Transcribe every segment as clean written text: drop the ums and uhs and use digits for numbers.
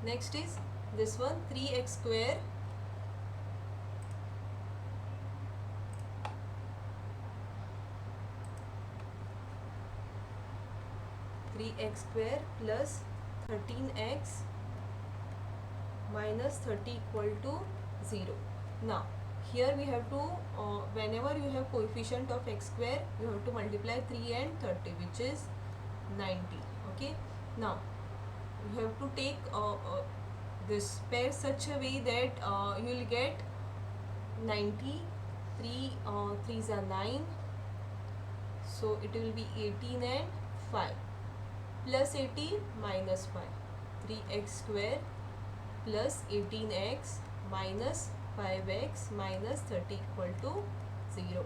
Next is this one, 3x square plus 13x minus 30 equal to 0. Now here we have to whenever you have coefficient of x square, you have to multiply 3 and 30, which is 90. Okay, now you have to take this pair such a way that you will get 90, 3 3s are 9, so it will be 18 and 5 plus 18 minus 5, 3x square plus 18x minus 5x minus 30 equal to 0.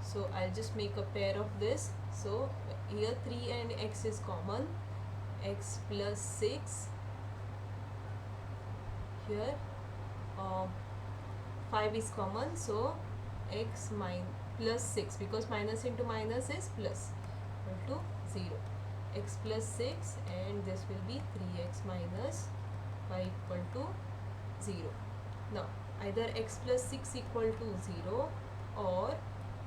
So I'll just make a pair of this. So here 3 and x is common, x plus 6, here 5 is common, so x plus 6, because minus into minus is plus, equal to 0. X plus 6 and this will be 3x minus 5 equal to 0. Now either x plus 6 equal to 0 or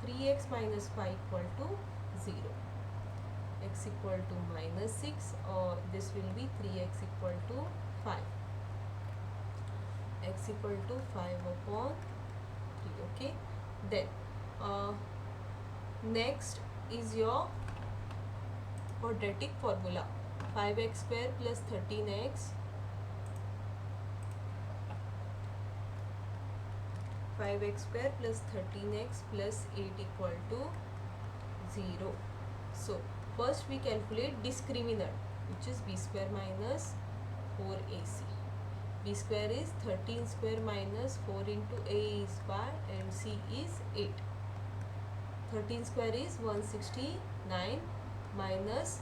3x minus 5 equal to 0. X equal to minus 6 or this will be 3x equal to 5. X equal to 5 upon 3. Okay, then next is your quadratic formula. 5x square plus 13x 5x square plus 13x plus 8 equal to 0. So first we calculate discriminant, which is b square minus 4ac. b square is 13 square minus 4 into a is 5 and c is 8. 13 square is 169 minus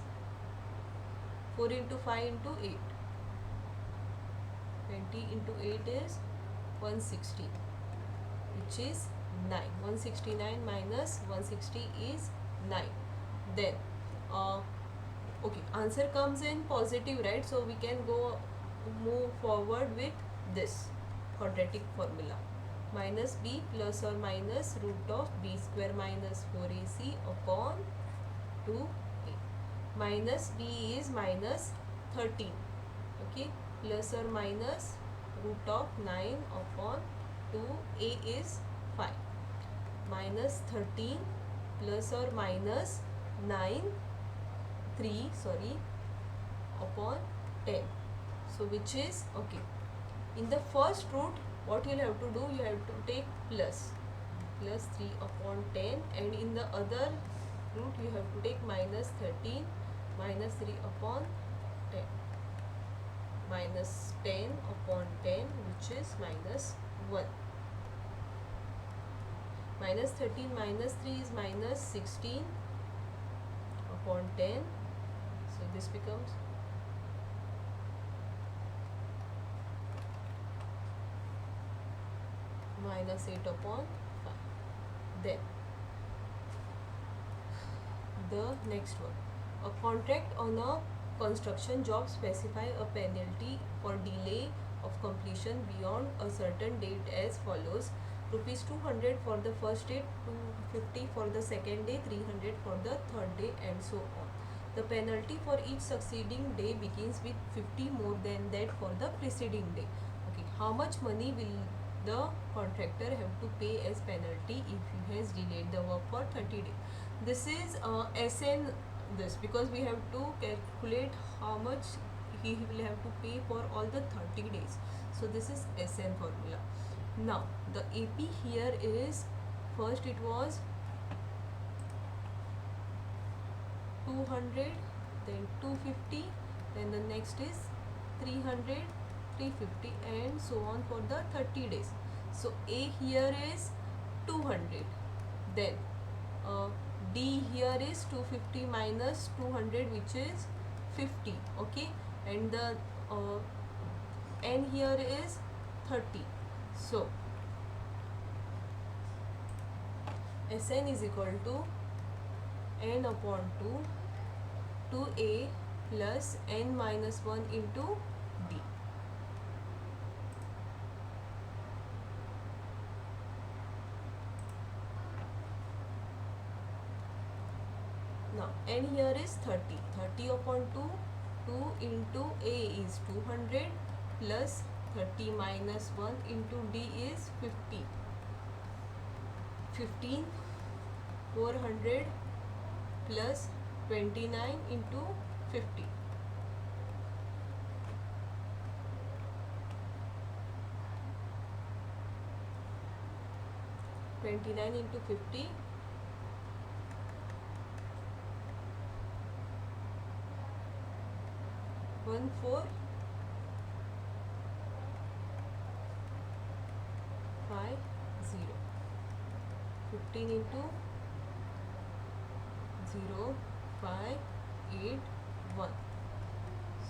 4 into 5 into 8. 20 into 8 is 160, which is 9. 169 minus 160 is 9. Then okay, answer comes in positive, right? So we can move forward with this quadratic formula. Minus b plus or minus root of b square minus 4ac upon 2a. Minus b is minus 13. Okay, plus or minus root of 9 upon 2, a is 5. Minus 13 plus or minus 9 upon 10. So which is okay. In the first root, what you will have to do, you have to take plus 3 upon 10, and in the other root you have to take minus 13 minus 3 upon 10, minus 10 upon 10, which is minus 1. Minus 13 minus 3 is minus 16 upon 10. So this becomes minus 8 upon 5. Then the next one, a contract on a construction job specify a penalty for delay of completion beyond a certain date as follows: rupees 200 for the first day, 250 for the second day, 300 for the third day, and so on. The penalty for each succeeding day begins with 50 more than that for the preceding day. Okay, how much money will the contractor have to pay as penalty if he has delayed the work for 30 days? This is SN this, because we have to calculate how much he will have to pay for all the 30 days. So this is SN formula. Now the AP here is, first it was 200, then 250, then the next is 300, 350, and so on for the 30 days. So A here is 200, then D here is 250 minus 200, which is 50. Okay, and the N here is 30. So Sn is equal to n upon 2 2a plus n minus 1 into d. and here is 30. 30 upon 2, 2 into A is 200 plus 30 minus 1 into D is 50. 15, 400 plus 29 into 50. 29 into 50, 1450. 15 into 0, 5, 8, 1.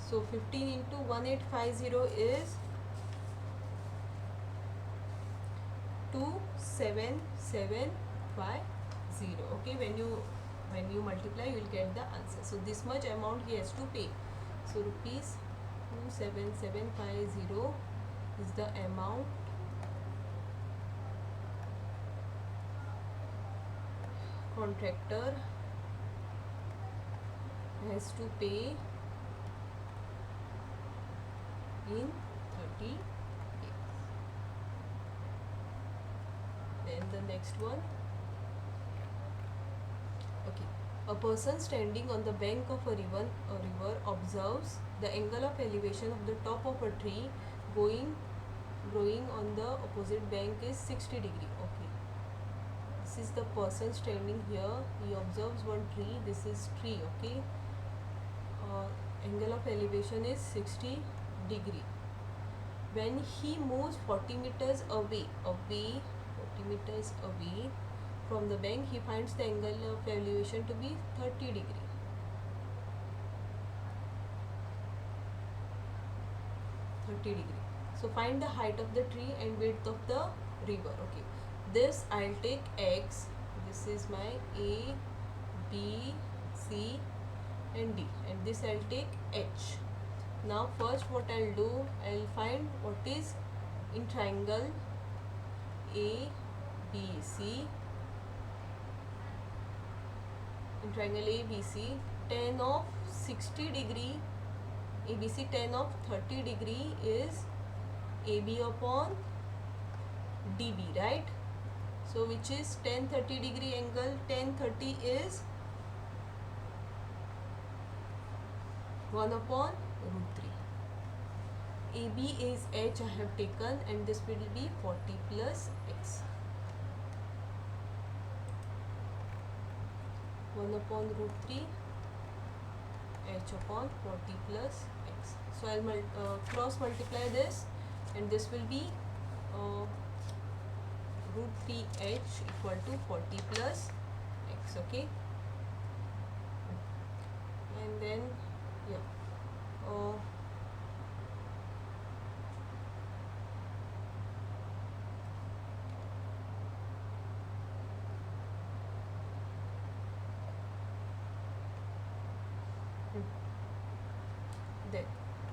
So 15 into 1850 is 27750. Okay, when you multiply, you will get the answer. So this much amount he has to pay. So rupees 27750 is the amount contractor has to pay in 30 days. Then the next one. Okay, a person standing on the bank of a river observes the angle of elevation of the top of a tree growing on the opposite bank is 60 degree. Okay, this is the person standing here. He observes one tree. This is tree. Okay, angle of elevation is 60 degree. When he moves 40 meters away 40 meters away from the bank, he finds the angle of elevation to be 30 degree. So find the height of the tree and width of the river. Okay, this I'll take X. This is my A, B, C and D, and this I'll take H. Now first what I'll do, I'll find what is in triangle A, B, C. In triangle ABC, tan of 60 degree, ABC tan of 30 degree is AB upon DB, right? So which is tan 30 degree angle? Tan 30 is 1 upon root 3. AB is H I have taken, and this will be 40 plus X. 1 upon root 3 H upon 40 plus X. So I'll cross multiply this, and this will be root 3H equal to 40 plus X. Okay, and then then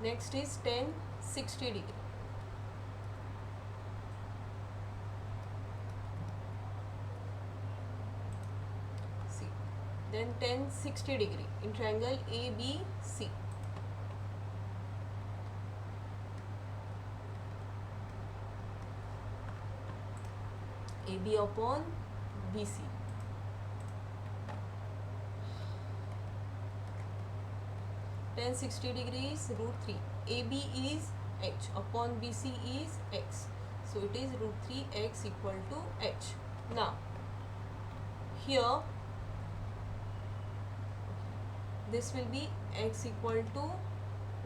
next is tan 60 degree. See, then tan 60 degree in triangle ABC. AB upon BC. Tan 60 degrees root 3. AB is H upon BC is X. So it is root 3x equal to H. Now here this will be x equal to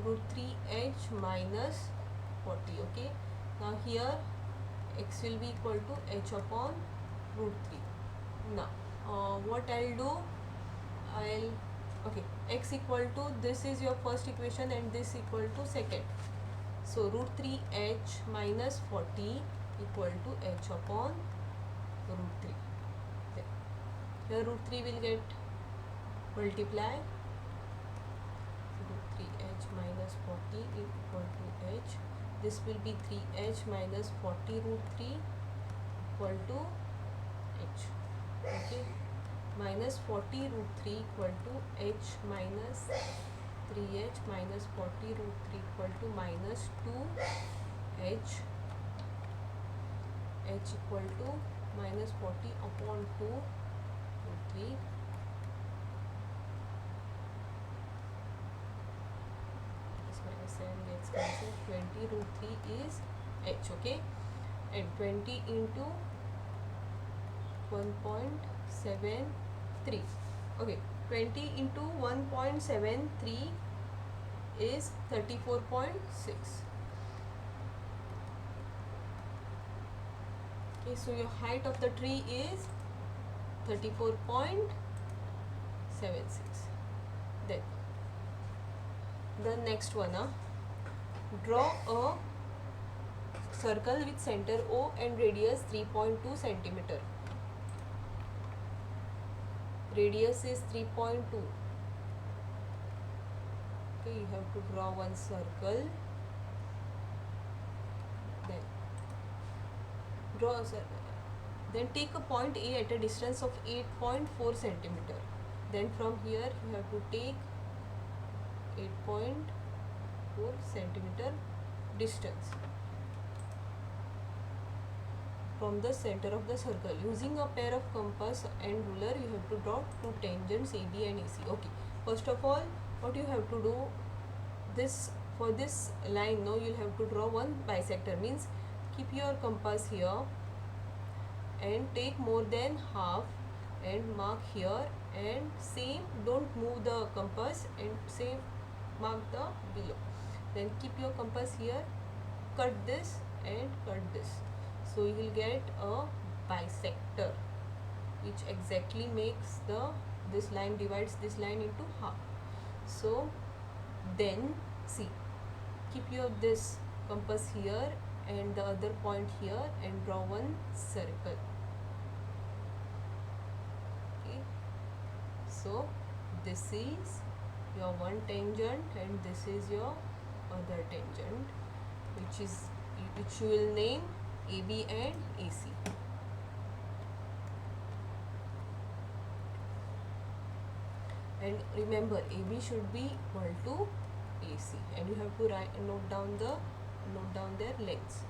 root 3h minus 40. Okay, now here x will be equal to h upon root 3. Now what I'll do, okay, x equal to, this is your first equation and this equal to second. So root 3h minus 40 equal to h upon root 3. Here root 3 will get multiply. Root 3h minus 40 equal to h. This will be 3h minus 40 root 3 equal to h. Okay. minus 40 root 3 equal to h minus 3h minus 40 root 3 equal to minus 2h, h equal to minus 40 upon 2 root 3 this minus 7 gets cancelled. 20 root 3 is h, okay, and 20 into 1.73, okay, 20 into 1.73 is 34.6. okay, so your height of the tree is 34.76. then the next one, draw a circle with center O and radius 3.2 centimeter. Radius is 3.2. okay, you have to draw one circle. Then draw a circle. Then take a point A at a distance of 8.4 centimeter. Then from here you have to take 8.4 centimeter distance from the center of the circle. Using a pair of compass and ruler, you have to draw two tangents AB and AC. Okay, first of all, what you have to do, this for this line, no, you'll have to draw one bisector. Means keep your compass here and take more than half and mark here, and same, don't move the compass, and same mark the below. Then keep your compass here, cut this and cut this. So you will get a bisector which exactly makes this line divides this line into half. So then see, keep your this compass here and the other point here and draw one circle. Okay, so this is your one tangent and this is your other tangent, which you will name AB and AC. And remember, AB should be equal to AC, and you have to note down their lengths.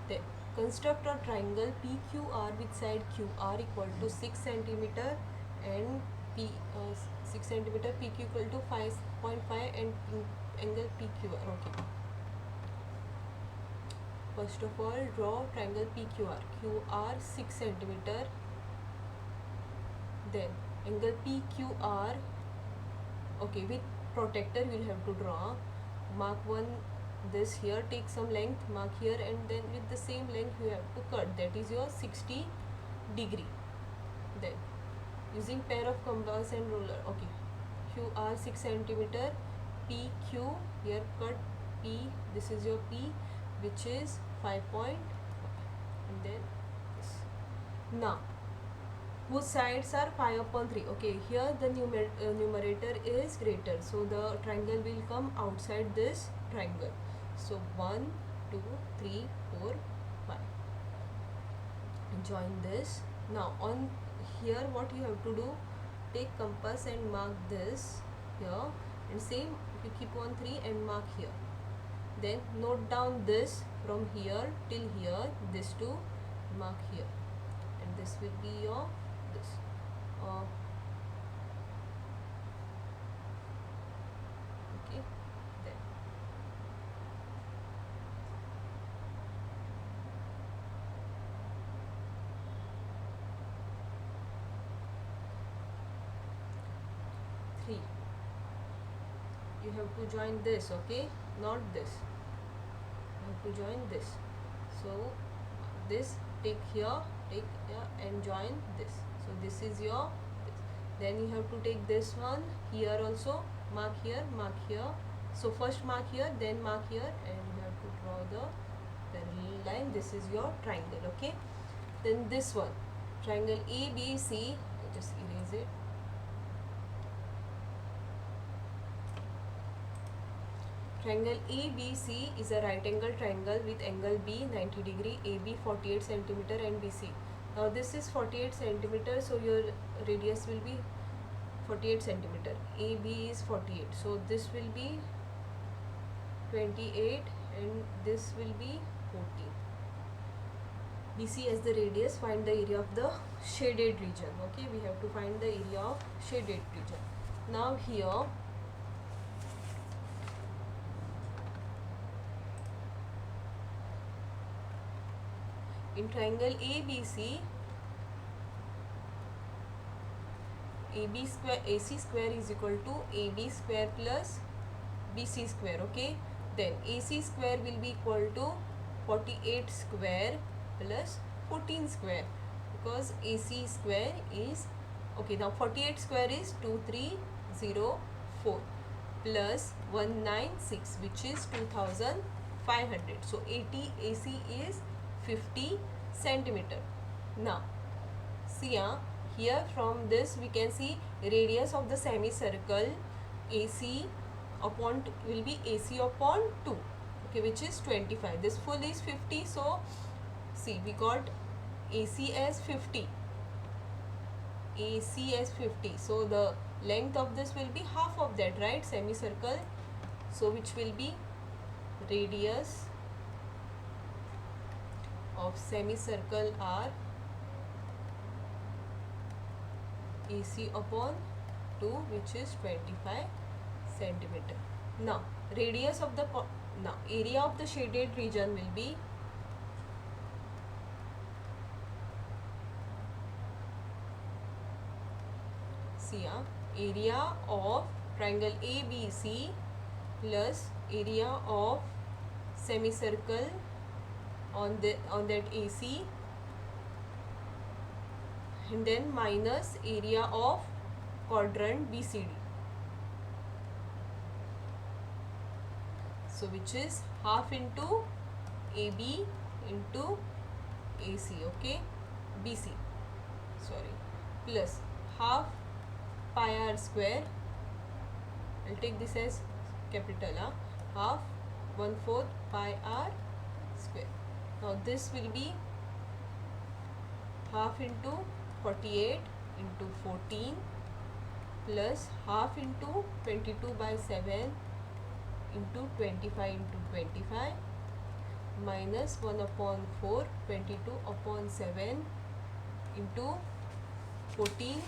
Then construct a triangle PQR with side QR equal to 6 centimeter and 6 centimeter, PQ equal to 5.5 and angle PQR. Okay. First of all, draw triangle PQR. QR 6 centimeter. Then angle PQR. Okay, with protractor you will have to draw. Mark one this here. Take some length. Mark here, and then with the same length you have to cut. That is your 60 degree. Then using pair of compass and ruler. Okay, QR 6 centimeter. PQ here cut P. This is your P, which is 5 point, and then this. Now whose sides are 5 upon 3. Okay, here the numerator is greater, so the triangle will come outside this triangle. So 1 2 3 4 5. Join this. Now on here what you have to do, take compass and mark this here, and same you keep on 3 and mark here. Then note down this from here till here, this to mark here, and this will be your this. Okay, then three. You have to join this. Okay, not this. To join this, so this take here and join this. So this is your this. Then you have to take this one here also, mark here, mark here. So first mark here, then mark here, and you have to draw the parallel line. This is your triangle. Okay, then this one, triangle ABC, just erase it. Triangle ABC is a right angle triangle with angle B 90 degree, AB 48 centimeter and BC Now this is 48 centimeter, so your radius will be 48 centimeter. AB is 48, so this will be 28 and this will be 14. BC as the radius. Find the area of the shaded region. Okay, we have to find the area of shaded region. Now here in triangle ABC, AC square is equal to AB square plus BC square. Okay, then AC square will be equal to 48 square plus 14 square, because AC square is, okay, now 48 square is 2304 plus 196, which is 2500. So 80 AC is 50 centimeter. Now see, here from this we can see radius of the semicircle AC upon will be AC upon 2, okay, which is 25. This full is 50, so see, we got AC as 50, AC as 50, so the length of this will be half of that, right, semicircle, so which will be radius of semicircle are AC upon 2, which is 25 centimeter. Now radius of the now area of the shaded region will be area of triangle ABC plus area of semicircle on that AC, and then minus area of quadrant BCD, so which is half into AB into AC, okay, BC, sorry, plus half pi r square, I'll take this as capital half 1/4 pi r square. Now this will be half into 48 into 14 plus half into 22 by 7 into 25 into 25 minus 1/4 22 upon 7 into 14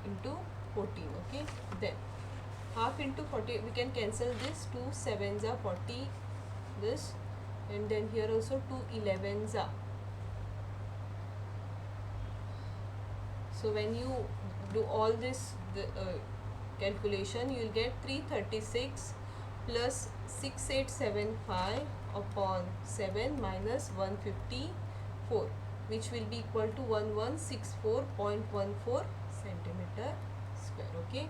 into 14, okay, then half into 40, we can cancel this, 2 7s are 40, this, and then here also 2 11s are. So when you do all this calculation, you will get 336 plus 6875 upon 7 minus 154, which will be equal to 1164.14 centimeter square, okay.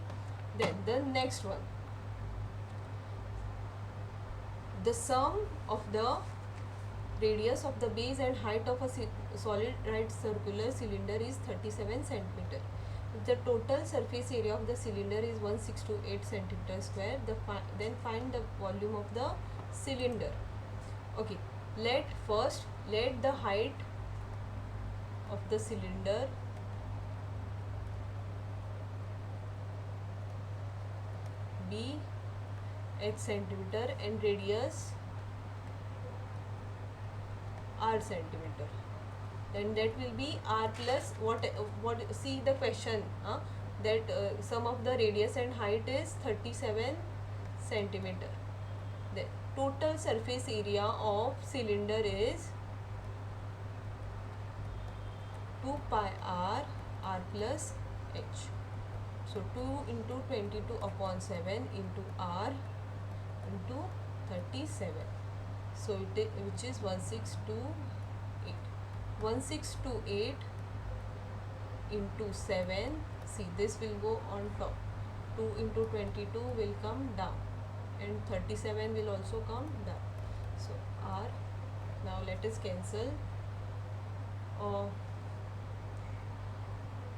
Then the next one, the sum of the radius of the base and height of a solid right circular cylinder is 37 centimeter. If the total surface area of the cylinder is 1628 centimeter square, then find the volume of the cylinder. Okay, let the height of the cylinder be h centimeter and radius r centimeter, then that will be r plus what see the question, that sum of the radius and height is 37 centimeter. The total surface area of cylinder is 2 pi r plus h. So 2 into 22 upon 7 into r into 37. So which is 1628. 1628 into 7. See, this will go on top. 2 into 22 will come down, and 37 will also come down. So r. Now let us cancel.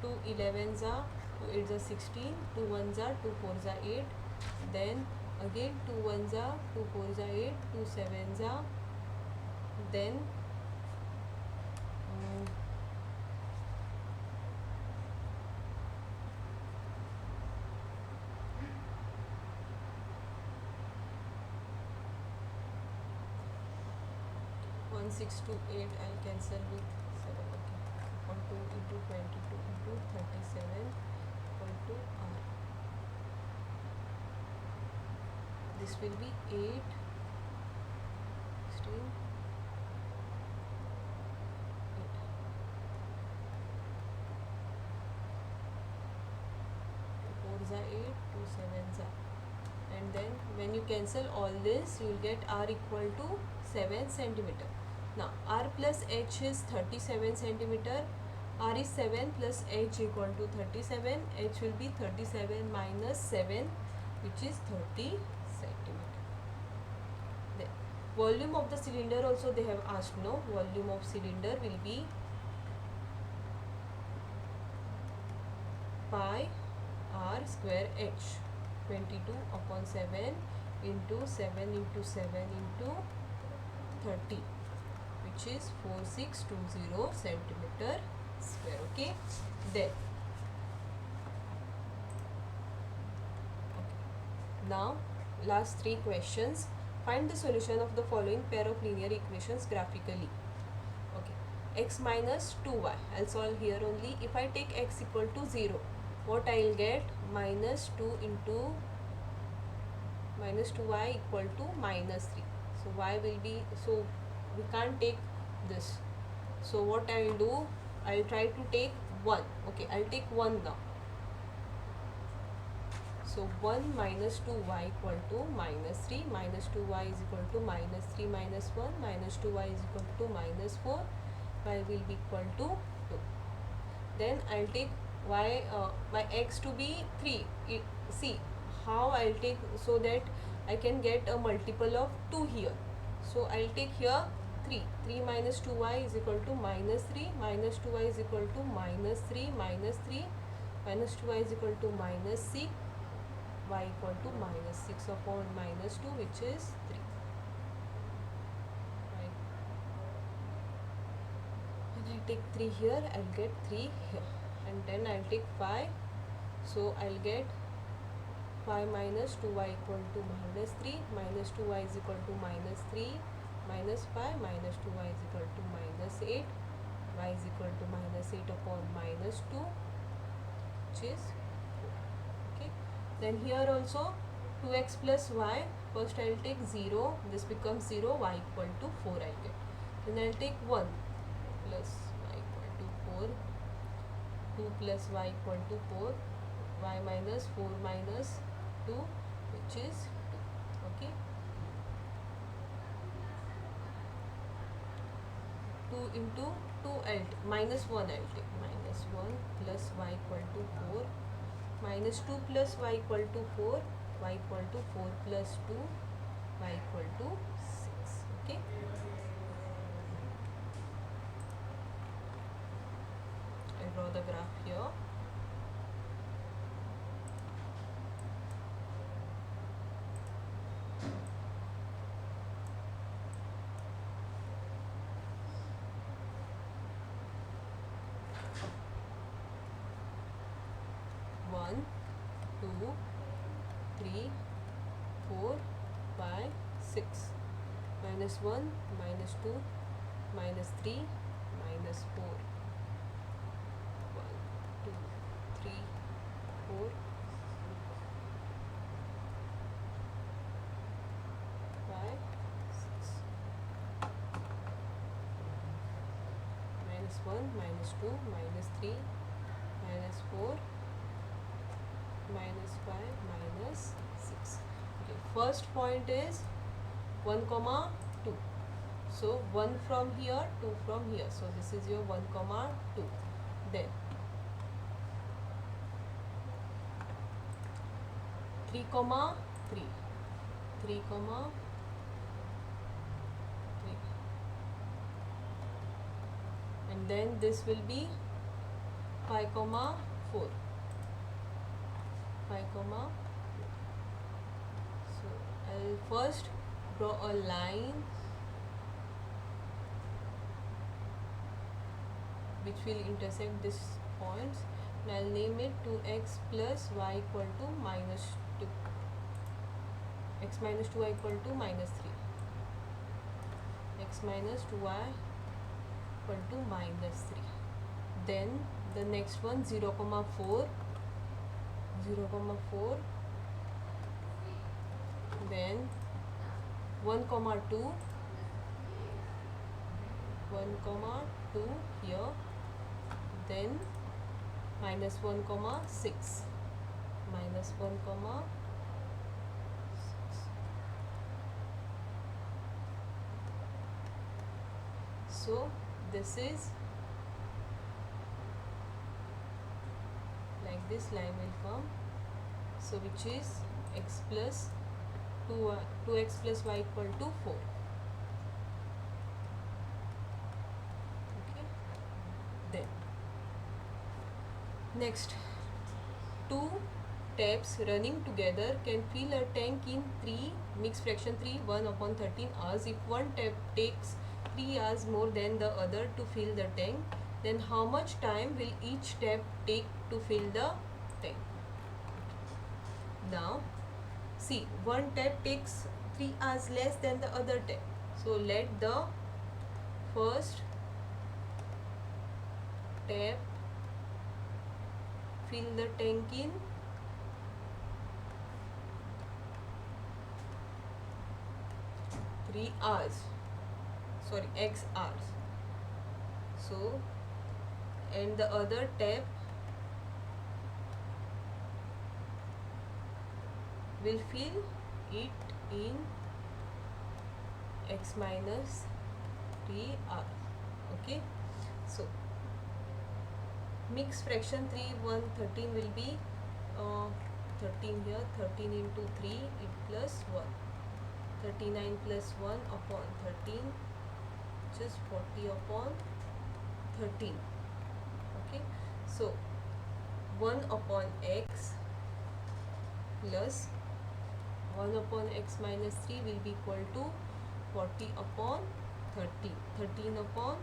2 11s are 2 8s are 16, 2 1s are 2 4s are 8, then again 2 1s are 2 4s are 8, 2 7s are, then 1628 I'll cancel with 7. Okay, upon 2 into 22 into 37 equal to r. This will be 8 16 4s are 8, 2 7s are, and then when you cancel all this you will get r equal to 7 centimeter. Now r plus h is 37 centimeter. R is 7 plus h equal to 37. H will be 37 minus 7, which is 30 centimeter. Then volume of the cylinder also they have asked. No, volume of cylinder will be pi r square h, 22 upon 7 into 7 into 7 into 30, which is 4620 centimeter square. Okay, then now last 3 questions. Find the solution of the following pair of linear equations graphically. Okay, x minus 2y. I'll solve here only. If I take x equal to 0, what I'll get? Minus 2 into minus 2y equal to minus 3. So y will be, so we can't take this. So what I'll do? I'll try to take 1. Okay, I'll take 1 now. So 1 minus 2y equal to minus 3, minus 2y is equal to minus 3 minus 1, minus 2y is equal to minus 4, y will be equal to 2. Then I'll take y, my x to be 3. See how I'll take, so that I can get a multiple of 2 here. So I'll take here 3. 3 minus 2y is equal to minus 3, minus 2y is equal to minus 3, minus 3, minus 2y is equal to minus 6, y equal to minus 6 upon minus 2, which is 3. Right. When I take 3 here, I'll get 3 here, and then I'll take 5. So I'll get 5 minus 2y equal to minus 3, minus 2y is equal to minus 3, minus 5, minus 2y is equal to minus 8, y is equal to minus 8 upon minus 2, which is 4. Okay. Then here also 2x plus y, first I will take 0, this becomes 0, y equal to 4 I get. Then I will take 1 plus y equal to 4, 2 plus y equal to 4, y minus 4 minus 2, which is 2. Okay. 2 into 2 I'll take, minus 1 I'll take, minus 1 plus y equal to 4, minus 2 plus y equal to 4, y equal to 4 plus 2, y equal to 6. Okay. I draw the graph here. One, 2, 3, 4, 5, 6. Minus 1, minus 2, minus 3, minus 4. 1, 2, 3, 4, 5, 6. Minus 1, minus 2, minus 3, minus 4, minus 5, minus 6. Okay, first point is 1 comma 2. So 1 from here, 2 from here. So this is your 1 comma 2. Then 3 comma 3. 3 comma 3. And then this will be 5 comma 4. 5 comma 4. So I'll first draw a line which will intersect these points, and I'll name it 2x plus y equal to minus 2, x minus 2y equal to minus 3, x minus 2y equal to minus 3. Then the next one 0 comma 4, 0 comma 4, then 1 comma 2, 1 comma 2 here, then minus 1 comma 6, minus 1 comma 6. So this is like this line will come, so which is x plus 2x plus y equal to 4. Okay, then next, two taps running together can fill a tank in 3 mixed fraction 3 1 upon 13 hours. If one tap takes 3 hours more than the other to fill the tank, then how much time will each tap take to fill the tank? Now see, one tap takes 3 hours less than the other tap, so let the first tap fill the tank in 3 hours, sorry, x hours. So and the other tap will fill it in x minus 3 hours. Okay, so mixed fraction 3 1 13 will be 13 here, 13 into 3 it plus 1, 39 plus 1 upon 13, which is 40 upon 13. Okay, so 1 upon x plus 1 upon x minus 3 will be equal to 40 upon 30, 13 upon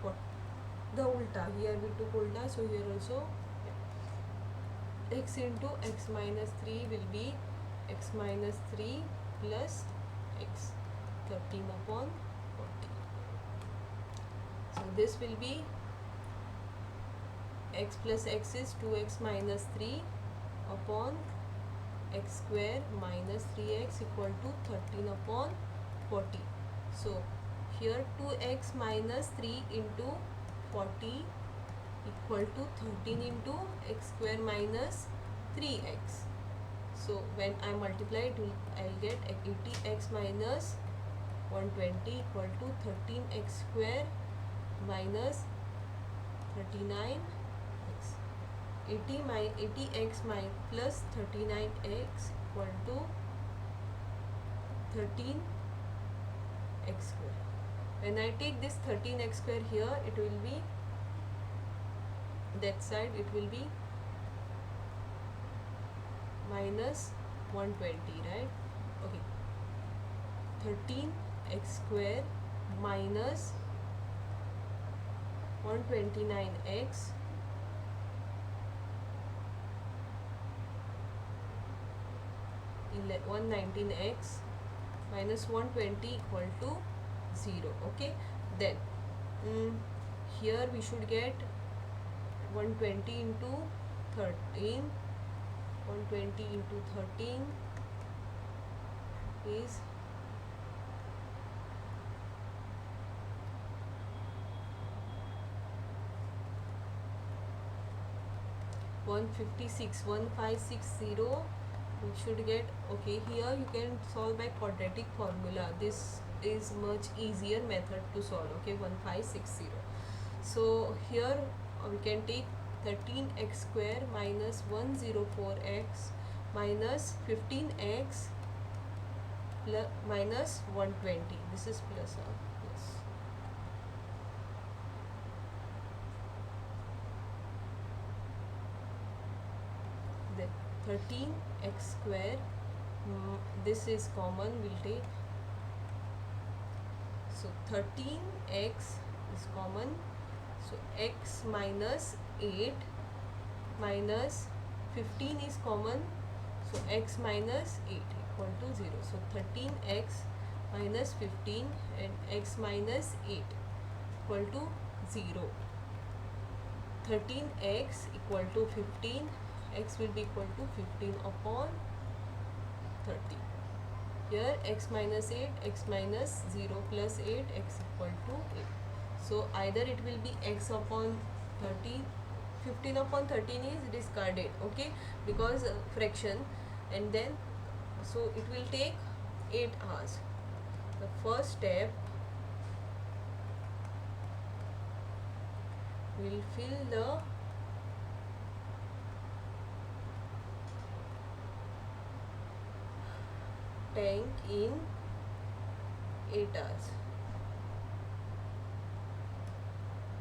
40. The ulta, here we took ulta, so here also x into x minus 3 will be x minus 3 plus x, 13 upon 40. So this will be x plus x is 2x minus 3 upon x square minus 3x equal to 13 upon 40. So here 2x minus 3 into 40 equal to 13 into x square minus 3x. So when I multiply it, I'll get 80x minus 120 equal to 13x square minus 39x. 80x plus 39x equal to 13x square. When I take this 13x square here, it will be, that side it will be minus 120, right? Okay, 13x square minus 129x 119x minus 120 equal to 0. Okay, then here we should get 120 into 13, 120 into 13 is 156, 1560 we should get. Okay, here you can solve by quadratic formula. This is much easier method to solve. Okay, 1560. So here we can take 13x square minus 104x minus 15x plus minus 120. This is plus or plus. Then 13x square, this is common, we'll take. So 13x is common, so x minus 8 minus 15 is common, so x minus 8 equal to 0. So 13x minus 15 and x minus 8 equal to 0. 13x equal to 15, x will be equal to 15 upon 30. Here x minus 8, x minus 0 plus 8, x equal to 8. So either it will be x upon 30, 15 upon 13 is discarded, okay, because fraction, and then so it will take 8 hours. The first step will fill the tank in 8 hours.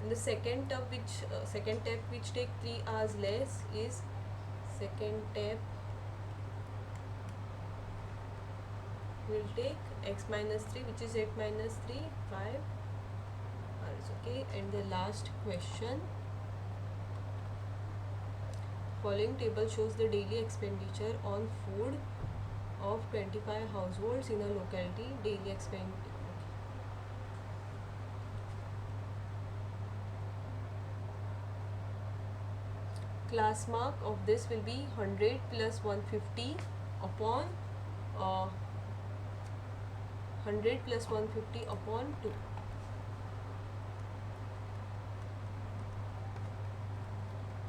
And the second step which take 3 hours less is second step will take x minus 3, which is 8 minus 3, 5 hours, okay. And the last question, following table shows the daily expenditure on food of 25 households in a locality. Daily expenditure. Class mark of this will be 100 plus 150 upon 100 plus 150 upon 2.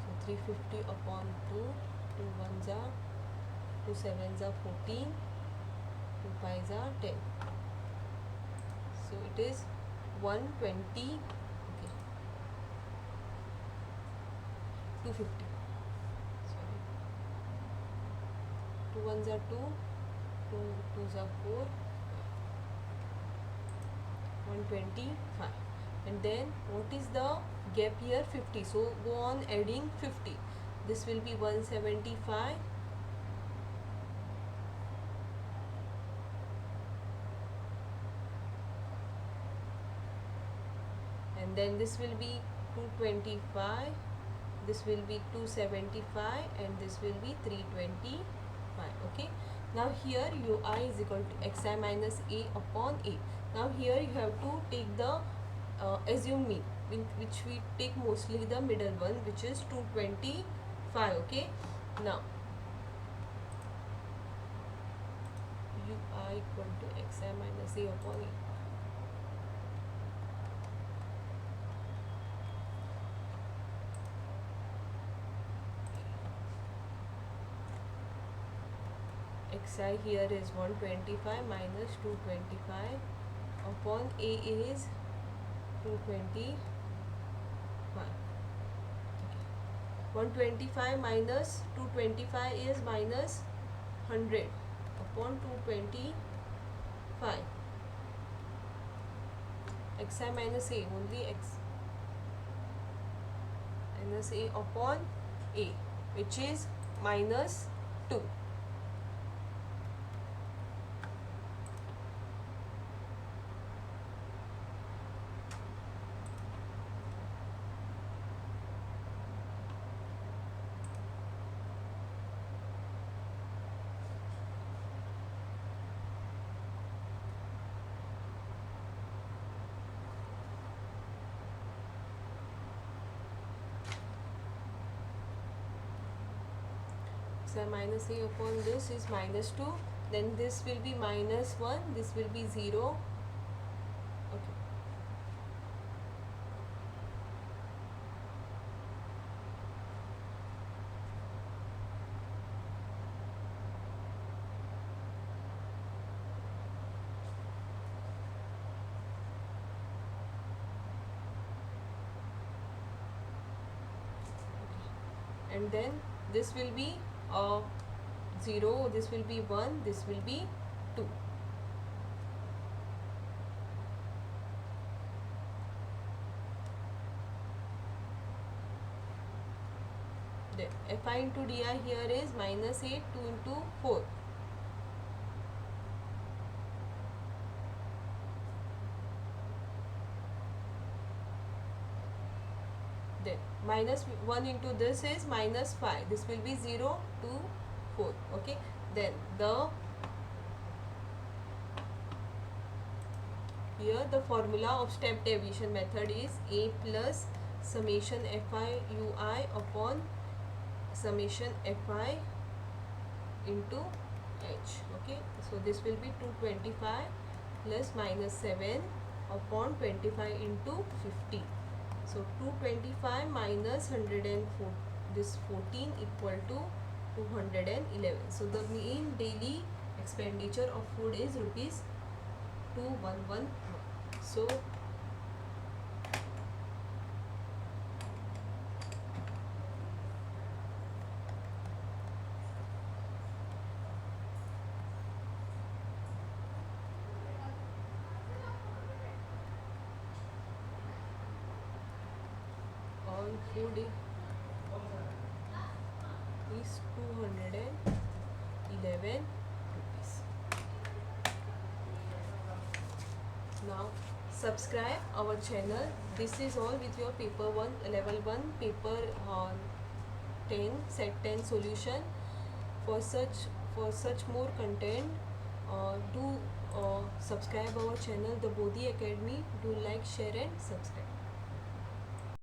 So 350 upon 2, 2 1s are 2 7s are 14, 2 5s are 10. So it is 120, okay, 250. Sorry, 2 1s are 2, 2 2s are 4, 125. And then what is the gap here? 50. So go on adding 50. This will be 175. And then this will be 225. This will be 275, and this will be 325. Okay. Now here ui is equal to xi minus a upon a. Now here you have to take the assumed mean, which we take mostly the middle one, which is 225. Okay. Now ui equal to xi minus a upon a. xi here is 125 minus 225 upon a is 225. Okay. 125 minus 225 is minus 100 upon 225. xi minus a, only x minus a upon a, which is minus 2. So minus a upon this is minus 2, then this will be minus 1, this will be 0. Okay. And then this will be 0, this will be 1, this will be 2. Then fi into di here is minus 8, 2 into 4. Then minus 1 into this is minus 5. This will be 0, 2, 4. Okay. Then the Here the formula of step deviation method is a plus summation fi ui upon summation fi into h. Okay, so this will be 225 plus minus 7 upon 25 into 50. So 225 minus 104, this 14 equal to 211. So the mean daily expenditure of food is rupees 2111. So all food is 211 rupees. Now subscribe our channel. This is all with your paper 1 level 1 paper 10 set 10 solution. For such more content, do subscribe our channel, the Bodhi Academy. Do like, share and subscribe.